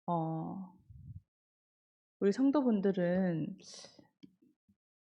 어 우리 성도분들은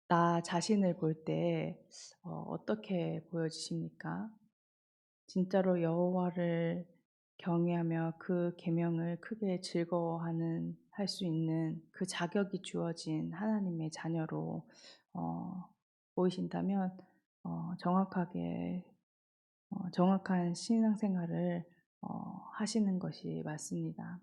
나 자신을 볼 때 어떻게 보여지십니까? 진짜로 여호와를 경외하며 그 계명을 크게 즐거워하는 할 수 있는 그 자격이 주어진 하나님의 자녀로 어 보이신다면 정확하게 정확한 신앙생활을 하시는 것이 맞습니다.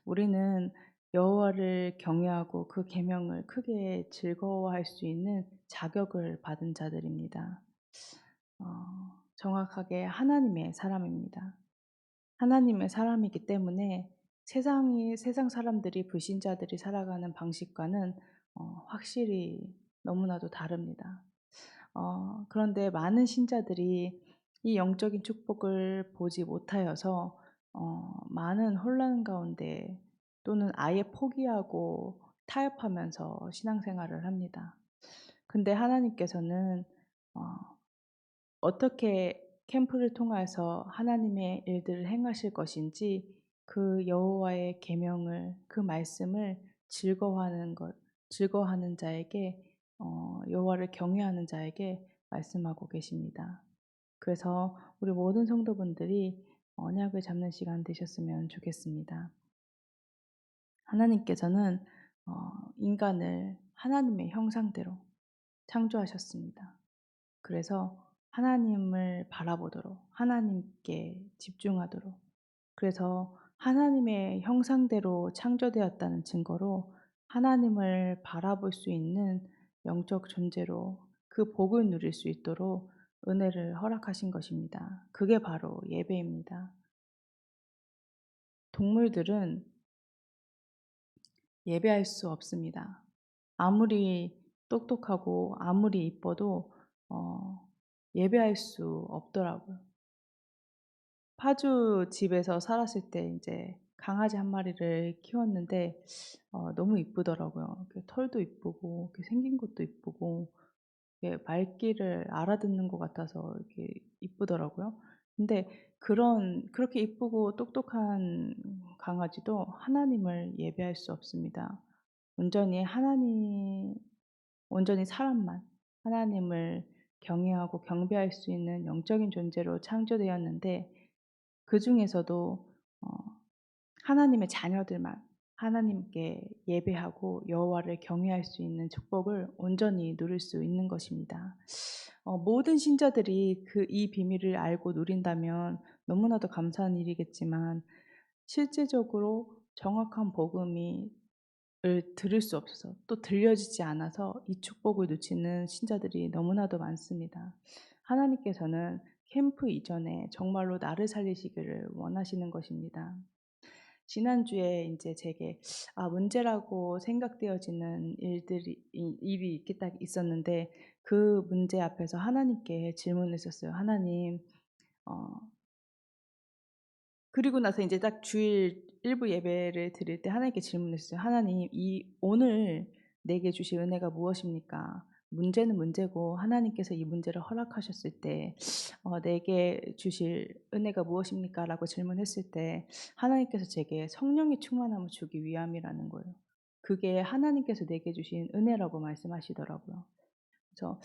우리는 여호와를 경외하고 그 계명을 크게 즐거워할 수 있는 자격을 받은 자들입니다. 정확하게 하나님의 사람입니다. 하나님의 사람이기 때문에 세상 사람들이 불신자들이 살아가는 방식과는 확실히 너무나도 다릅니다. 그런데 많은 신자들이 이 영적인 축복을 보지 못하여서 많은 혼란 가운데 또는 아예 포기하고 타협하면서 신앙생활을 합니다. 근데 하나님께서는 어 어떻게 캠프를 통해서 하나님의 일들을 행하실 것인지 그 여호와의 계명을 그 말씀을 즐거워하는 자에게 여호와를 경외하는 자에게 말씀하고 계십니다. 그래서 우리 모든 성도분들이 언약을 잡는 시간 되셨으면 좋겠습니다. 하나님께서는 인간을 하나님의 형상대로 창조하셨습니다. 그래서 하나님을 바라보도록 하나님께 집중하도록 그래서 하나님의 형상대로 창조되었다는 증거로 하나님을 바라볼 수 있는 영적 존재로 그 복을 누릴 수 있도록 은혜를 허락하신 것입니다. 그게 바로 예배입니다. 동물들은 예배할 수 없습니다. 아무리 똑똑하고 아무리 이뻐도 어 예배할 수 없더라고요. 파주 집에서 살았을 때 인제 강아지 한 마리를 키웠는데 너무 이쁘더라고요. 그 털도 이쁘고 이렇게 생긴 것도 이쁘고 이게 말귀를 알아듣는 것 같아서 이렇게 이쁘더라고요. 근데 그렇게 이쁘고 똑똑한 강아지도 하나님을 예배할 수 없습니다. 온전히 온전히 사람만 하나님을 경외하고 경배할 수 있는 영적인 존재로 창조되었는데 그중에서도 어 하나님의 자녀들만 하나님께 예배하고 여호와를 경외할 수 있는 축복을 온전히 누릴 수 있는 것입니다. 모든 신자들이 이 비밀을 알고 누린다면 너무나도 감사한 일이겠지만 실제적으로 정확한 복음이 을 들을 수 없어서 또 들려지지 않아서 이 축복을 놓치는 신자들이 너무나도 많습니다. 하나님께서는 캠프 이전에 정말로 나를 살리시기를 원하시는 것입니다. 지난주에 인제 제게 문제라고 생각되어지는 일이 이렇게 딱 있었는데 그 문제 앞에서 하나님께 질문했었어요. "하나님" 어 그리고 나서 인제 딱 주일 일부 예배를 드릴 때 하나님께 질문했어요. "하나님 이 오늘 내게 주실 은혜가 무엇입니까? 문제는 문제고 하나님께서 이 문제를 허락하셨을 때 내게 주실 은혜가 무엇입니까?"라고 질문했을 때 하나님께서 제게 성령의 충만함을 주기 위함이라는 거예요. 그게 하나님께서 내게 주신 은혜라고 말씀하시더라고요. 그래서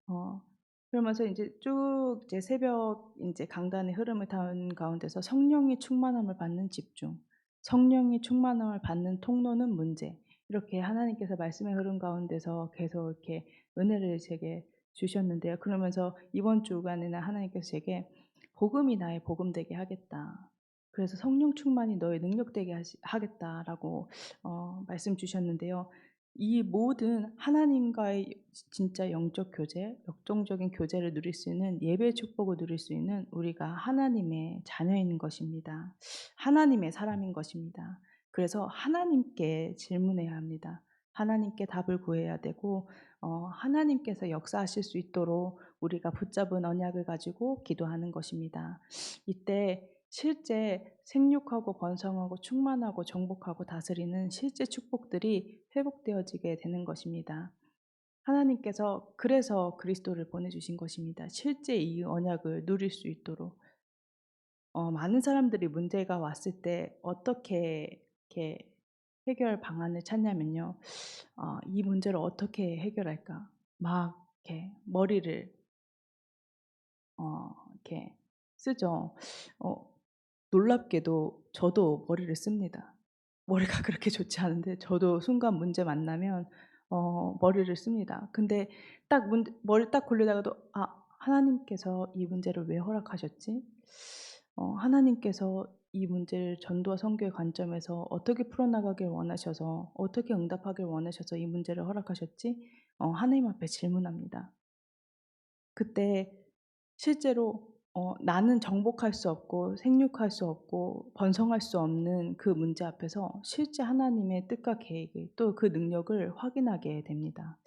어 그러면서 인제 쭉 이제 새벽 인제 강단의 흐름을 타는 가운데서 성령의 충만함을 받는 집중, 성령의 충만함을 받는 통로는 문제 이렇게 하나님께서 말씀의 흐름 가운데서 계속 이렇게 은혜를 제게 주셨는데요. 그러면서 이번 주간에는 하나님께서 제게 "복음이 나의 복음 되게 하겠다. 그래서 성령 충만이 너의 능력 되게 하겠다."라고 말씀 주셨는데요. 이 모든 하나님과의 진짜 영적 교제, 역동적인 교제를 누릴 수 있는 예배의 축복을 누릴 수 있는 우리가 하나님의 자녀인 것입니다. 하나님의 사람인 것입니다. 그래서 하나님께 질문해야 합니다. 하나님께 답을 구해야 되고 하나님께서 역사하실 수 있도록 우리가 붙잡은 언약을 가지고 기도하는 것입니다. 이때 실제 생육하고 번성하고 충만하고 정복하고 다스리는 실제 축복들이 회복되어지게 되는 것입니다. 하나님께서 그래서 그리스도를 보내주신 것입니다. 실제 이 언약을 누릴 수 있도록 많은 사람들이 문제가 왔을 때 어떻게 이렇게 해결 방안을 찾냐면요. '이 문제를 어떻게 해결할까?' 막 이렇게 머리를 이렇게 쓰죠. 어 놀랍게도 저도 머리를 씁니다. 머리가 그렇게 좋지 않은데 저도 순간 문제 만나면 머리를 씁니다. 근데 딱 머리를 딱 굴리다가도 '아 하나님께서 이 문제를 왜 허락하셨지? 하나님께서 이 문제를 전도와 선교의 관점에서 어떻게 풀어나가길 원하셔서 어떻게 응답하길 원하셔서 이 문제를 허락하셨지?' 하나님 앞에 질문합니다. 그때 실제로 나는 정복할 수 없고 생육할 수 없고 번성할 수 없는 그 문제 앞에서 실제 하나님의 뜻과 계획을 또 그 능력을 확인하게 됩니다.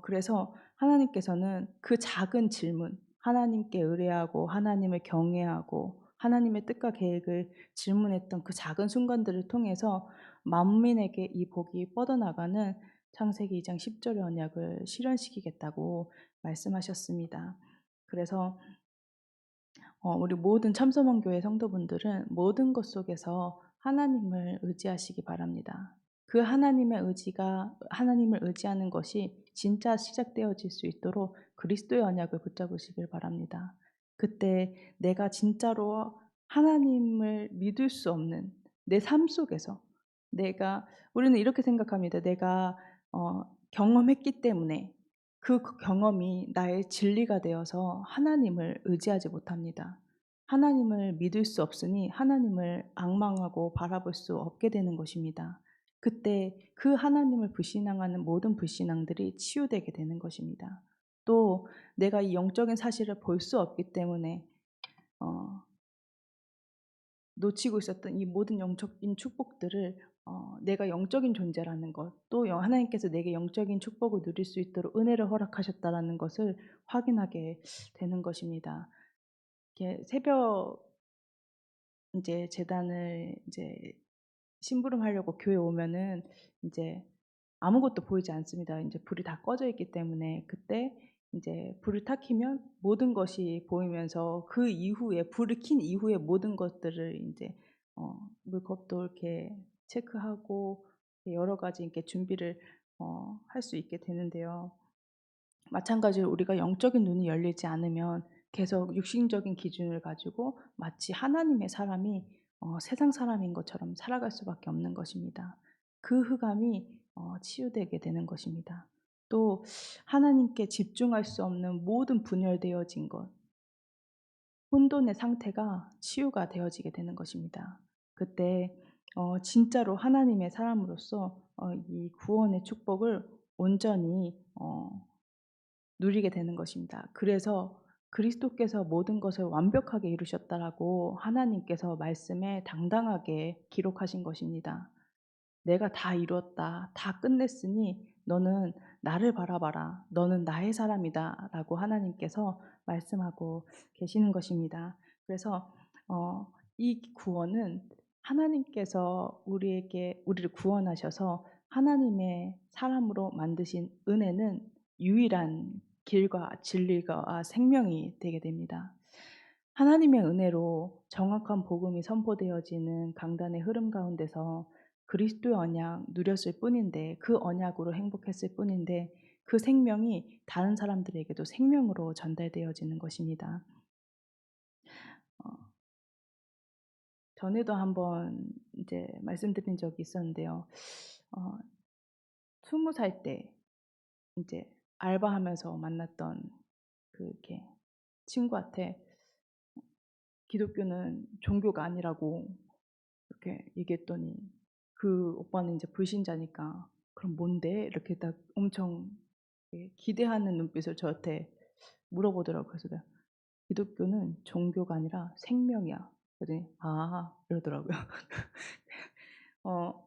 그래서 하나님께서는 그 작은 질문, 하나님께 의뢰하고 하나님을 경외하고 하나님의 뜻과 계획을 질문했던 그 작은 순간들을 통해서 만민에게 이 복이 뻗어나가는 창세기 2장 10 절의 언약을 실현시키겠다고 말씀하셨습니다. 그래서 우리 모든 참서만 교회 성도분들은 모든 것 속에서 하나님을 의지하시기 바랍니다. 그 하나님의 의지가 하나님을 의지하는 것이 진짜 시작되어질 수 있도록 그리스도의 언약을 붙잡으시길 바랍니다. 그때 내가 진짜로 하나님을 믿을 수 없는 내 삶 속에서 우리는 이렇게 생각합니다. 내가 경험했기 때문에 그 경험이 나의 진리가 되어서 하나님을 의지하지 못합니다. 하나님을 믿을 수 없으니 하나님을 앙망하고 바라볼 수 없게 되는 것입니다. 그때 그 하나님을 불신앙하는 모든 불신앙들이 치유되게 되는 것입니다. 또 내가 이 영적인 사실을 볼 수 없기 때문에 어 놓치고 있었던 이 모든 영적인 축복들을 내가 영적인 존재라는 것, 또 하나님께서 내게 영적인 축복을 누릴 수 있도록 은혜를 허락하셨다라는 것을 확인하게 되는 것입니다. 이렇게 새벽 인제 제단을 인제 심부름하려고 교회에 오면은 인제 아무것도 보이지 않습니다. 인제 불이 다 꺼져 있기 때문에. 그때 인제 불을 탁 켜면 모든 것이 보이면서 그 이후에 불을 킨 이후에 모든 것들을 인제 물컵도 이렇게 체크하고 여러 가지 이렇게 준비를 할 수 있게 되는데요. 마찬가지로 우리가 영적인 눈이 열리지 않으면 계속 육신적인 기준을 가지고 마치 하나님의 사람이 세상 사람인 것처럼 살아갈 수밖에 없는 것입니다. 그 흑암이 치유되게 되는 것입니다. 또 하나님께 집중할 수 없는 모든 분열되어진 것, 혼돈의 상태가 치유가 되어지게 되는 것입니다. 그때 진짜로 하나님의 사람으로서 이 구원의 축복을 온전히 누리게 되는 것입니다. 그래서 그리스도께서 모든 것을 완벽하게 이루셨다라고 하나님께서 말씀에 당당하게 기록하신 것입니다. "내가 다 이루었다. 다 끝냈으니 너는 나를 바라봐라. 너는 나의 사람이다."라고 하나님께서 말씀하고 계시는 것입니다. 그래서 이 구원은 하나님께서 우리를 구원하셔서 하나님의 사람으로 만드신 은혜는 유일한 길과 진리가 생명이 되게 됩니다. 하나님의 은혜로 정확한 복음이 선포되어지는 강단의 흐름 가운데서 그리스도의 언약 누렸을 뿐인데 그 언약으로 행복했을 뿐인데 그 생명이 다른 사람들에게도 생명으로 전달되어지는 것입니다. 어 전에도 한번 이제 말씀드린 적이 있었는데요. 어 20살 때 인제 알바하면서 만났던 그 이렇게 친구한테 기독교는 종교가 아니라고 이렇게 얘기했더니 그 오빠는 인제 불신자니까 "그럼 뭔데?" 이렇게 딱 엄청 기대하는 눈빛으로 저한테 물어보더라고요. 그래서 내가 "기독교는 종교가 아니라 생명이야." 그랬더니 "아." 이러더라고요.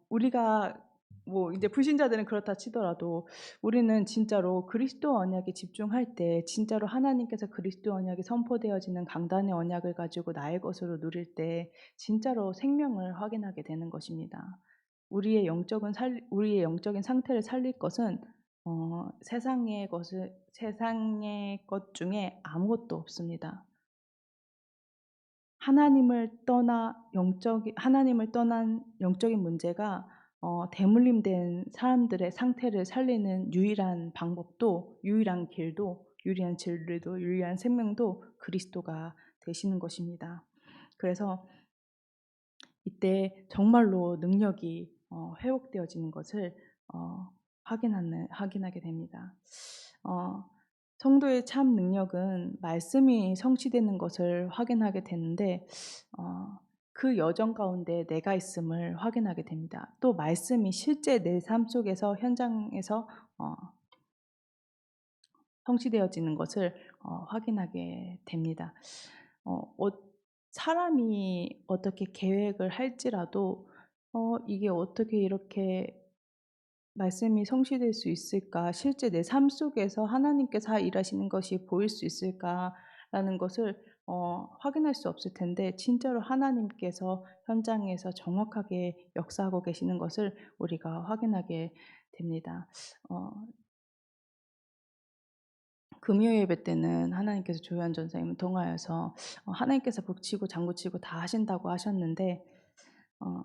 우리가 뭐 이제 불신자들은 그렇다 치더라도 우리는 진짜로 그리스도 언약에 집중할 때 진짜로 하나님께서 그리스도 언약이 선포되어지는 강단의 언약을 가지고 나의 것으로 누릴 때 진짜로 생명을 확인하게 되는 것입니다. 우리의 영적인 상태를 살릴 것은 세상의 것 중에 아무것도 없습니다. 하나님을 떠난 영적인 문제가 대물림된 사람들의 상태를 살리는 유일한 방법도, 유일한 길도, 유일한 진리도, 유일한 생명도 그리스도가 되시는 것입니다. 그래서 이때 정말로 능력이 회복되어지는 것을 확인하게 됩니다. 성도의 참 능력은 말씀이 성취되는 것을 확인하게 되는데 그 여정 가운데 내가 있음을 확인하게 됩니다. 또 말씀이 실제 내 삶 속에서 현장에서 성취되어지는 것을 확인하게 됩니다. 어, 어, 사람이 어떻게 계획을 할지라도 이게 어떻게 이렇게 말씀이 성취될 수 있을까? 실제 내 삶 속에서 하나님께서 일하시는 것이 보일 수 있을까라는 것을 확인할 수 없을 텐데 진짜로 하나님께서 현장에서 정확하게 역사하고 계시는 것을 우리가 확인하게 됩니다. 어, 금요 예배 때는 하나님께서 조현 전사님을 통하여서 하나님께서 북치고 장구치고 다 하신다고 하셨는데 어,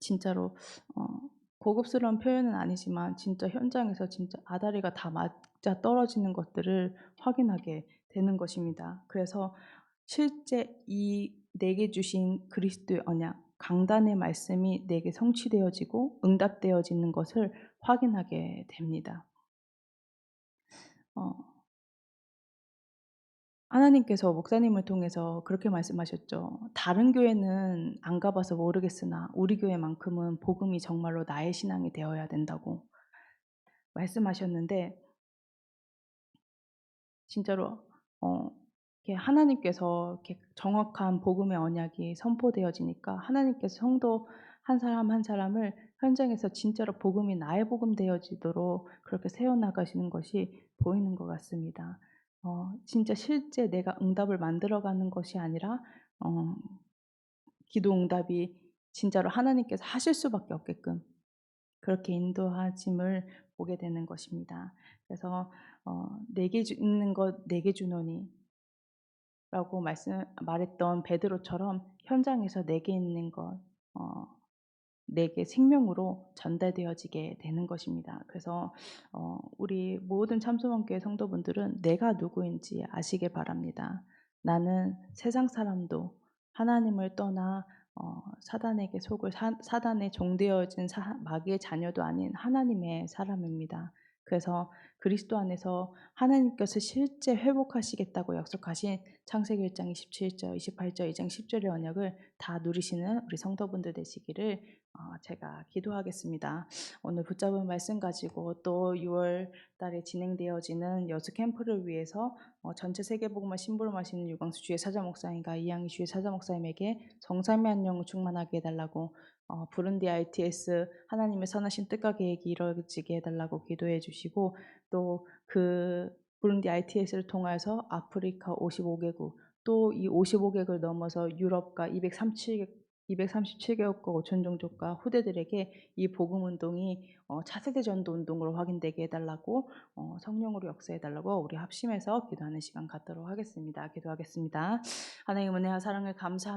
진짜로 어, 고급스러운 표현은 아니지만 진짜 현장에서 진짜 아다리가 다 맞아 떨어지는 것들을 확인하게 되는 것입니다. 그래서 실제 이 내게 주신 그리스도의 언약, 강단의 말씀이 내게 성취되어지고 응답되어지는 것을 확인하게 됩니다. 어, 하나님께서 목사님을 통해서 그렇게 말씀하셨죠. 다른 교회는 안 가봐서 모르겠으나 우리 교회만큼은 복음이 정말로 나의 신앙이 되어야 된다고 말씀하셨는데 진짜로 이렇게 하나님께서 이렇게 정확한 복음의 언약이 선포되어지니까 하나님께서 성도 한 사람 한 사람을 현장에서 진짜로 복음이 나의 복음 되어지도록 그렇게 세워나가시는 것이 보이는 것 같습니다. 진짜 실제 내가 응답을 만들어가는 것이 아니라 어, 기도 응답이 진짜로 하나님께서 하실 수밖에 없게끔 그렇게 인도하심을 보게 되는 것입니다. 그래서 내게 있는 것 내게 주노니 라고 말했던 베드로처럼 현장에서 내게 있는 것 내게 생명으로 전달되어지게 되는 것입니다. 그래서 우리 모든 참소원교회 성도분들은 내가 누구인지 아시길 바랍니다. 나는 세상 사람도 하나님을 떠나 사단에게 사단에 종되어진 마귀의 자녀도 아닌 하나님의 사람입니다. 그래서 그리스도 안에서 하나님께서 실제 회복하시겠다고 약속하신 창세기 1장 27절, 28절, 2장 10절의 언약을 다 누리시는 우리 성도분들 되시기를 제가 기도하겠습니다. 오늘 붙잡은 말씀 가지고 또 6월 달에 진행되어지는 여수 캠프를 위해서 전체 세계복음화 심부름 하시는 유광수 주의 사자 목사님과 이양희 주의 사자 목사님에게 정삼위 안녕을 충만하게 해달라고 부룬디 ITS 하나님의 선하신 뜻과 계획이 이루어지게 해달라고 기도해 주시고 또 그 부룬디 ITS를 통해서 아프리카 55개국 또 이 55개국을 넘어서 유럽과 237개국과 5천 종족과 후대들에게 이 복음 운동이 차세대 전도 운동으로 확인되게 해달라고 성령으로 역사해달라고 우리 합심해서 기도하는 시간 갖도록 하겠습니다. 기도하겠습니다. 하나님 은혜와 사랑을 감사합니다.